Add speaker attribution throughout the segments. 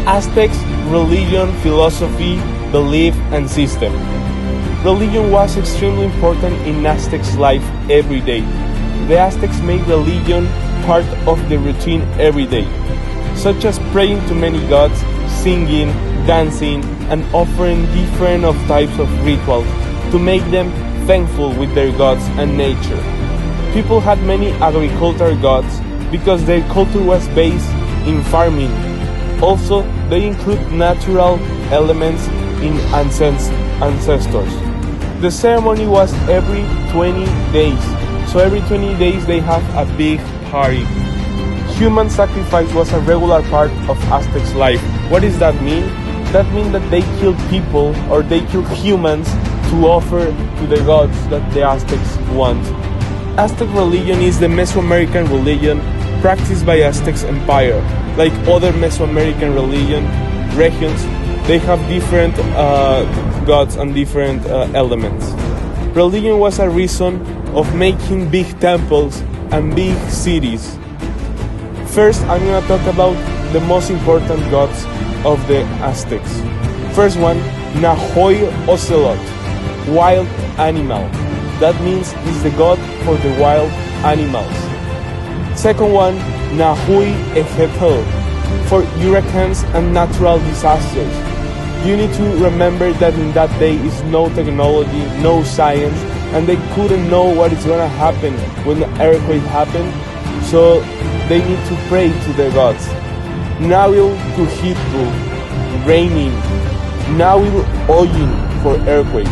Speaker 1: Aztecs religion, philosophy, belief, and system. Religion was extremely important in Aztecs' life every day. The Aztecs made religion part of the routine every day, such as praying to many gods, singing, dancing, and offering different of types of rituals to make them thankful with their gods and nature. People had many agricultural gods because their culture was based in farming. Also, they include natural elements in ancestors. The ceremony was every 20 days, so every 20 days they have a big party. Human sacrifice was a regular part of Aztecs' life. What does that mean? That means that they killed people or they killed humans to offer to the gods that the Aztecs want. Aztec religion is the Mesoamerican religion practiced by Aztecs Empire. Like other Mesoamerican regions, they have different gods and different elements. Religion was a reason of making big temples and big cities. First, I'm going to talk about the most important gods of the Aztecs. First one, Nahoy Ocelot, wild animal. That means he's the god for the wild animals. Second one, Nahui Ejetel, for hurricanes and natural disasters. You need to remember that in that day is no technology, no science, and they couldn't know what is going to happen when the earthquake happened, so they need to pray to their gods. Nawil Kuhitlu, raining. Nawil Oyin, for earthquakes.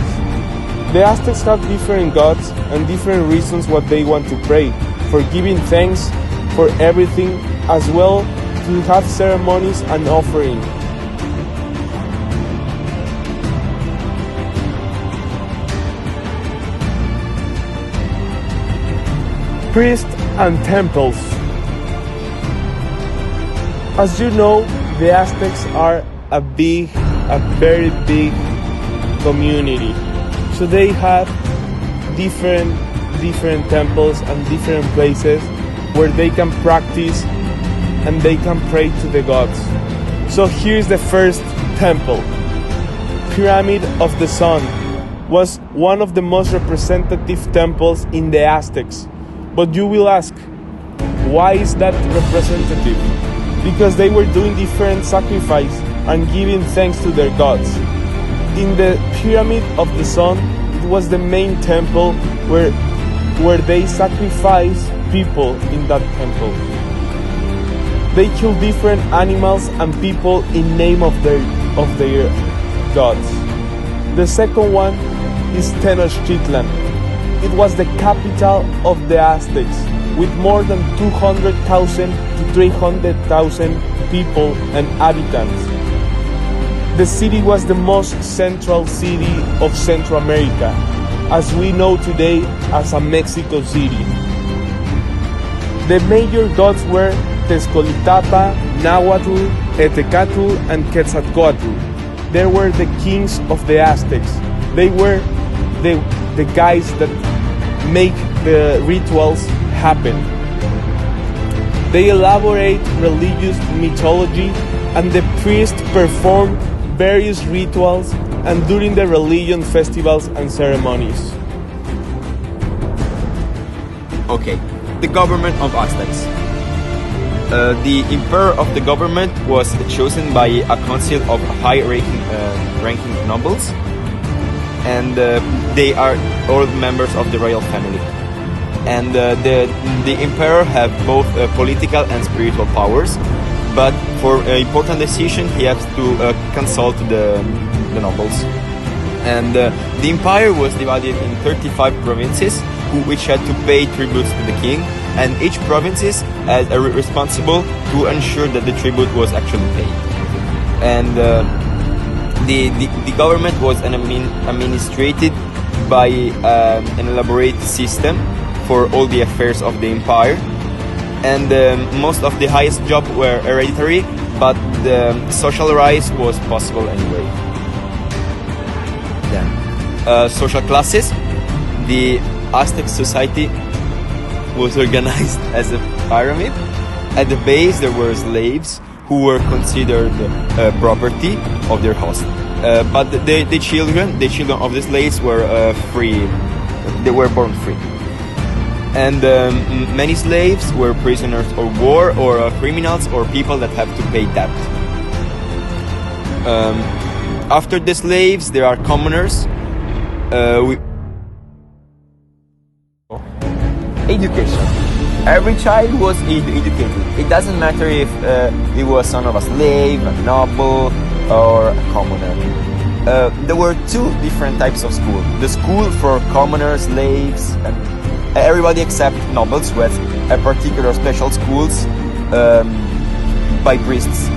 Speaker 1: The Aztecs have different gods and different reasons what they want to pray, for giving thanks for everything, as well to have ceremonies and offering. Priests and temples. As you know, the Aztecs are a very big community. So they have different temples and different places where they can practice and they can pray to the gods. So here's the first temple. Pyramid of the Sun was one of the most representative temples in the Aztecs. But you will ask, why is that representative? Because they were doing different sacrifice and giving thanks to their gods. In the Pyramid of the Sun, it was the main temple where they sacrificed people in that temple. They killed different animals and people in name of their gods. The second one is Tenochtitlan. It was the capital of the Aztecs, with more than 200,000 to 300,000 people and inhabitants. The city was the most central city of Central America, as we know today as a Mexico City. The major gods were Tezcolitapa, Nahuatl, Etecatl, and Quetzalcoatl. They were the kings of the Aztecs. They were the guys that make the rituals happen. They elaborate religious mythology, and the priests perform various rituals and during the religion festivals and ceremonies.
Speaker 2: Okay, the government of Aztecs. The emperor of the government was chosen by a council of high-ranking nobles, and they are all members of the royal family. And the emperor have both political and spiritual powers, but for important decision he has to consult the nobles. And the empire was divided in 35 provinces, which had to pay tributes to the king, and each province is responsible to ensure that the tribute was actually paid. And the government was administrated by an elaborate system for all the affairs of the empire, and most of the highest jobs were hereditary, but the social rise was possible anyway. Then, social classes. The Aztec society was organized as a pyramid. At the base there were slaves who were considered property of their host. But the children of the slaves were free. They were born free. And many slaves were prisoners of war or criminals or people that have to pay debt. After the slaves, there are commoners. Education. Every child was educated. It doesn't matter if he was son of a slave, a noble, or a commoner. There were two different types of school. The school for commoners, slaves, and everybody except nobles, with a particular special schools by priests.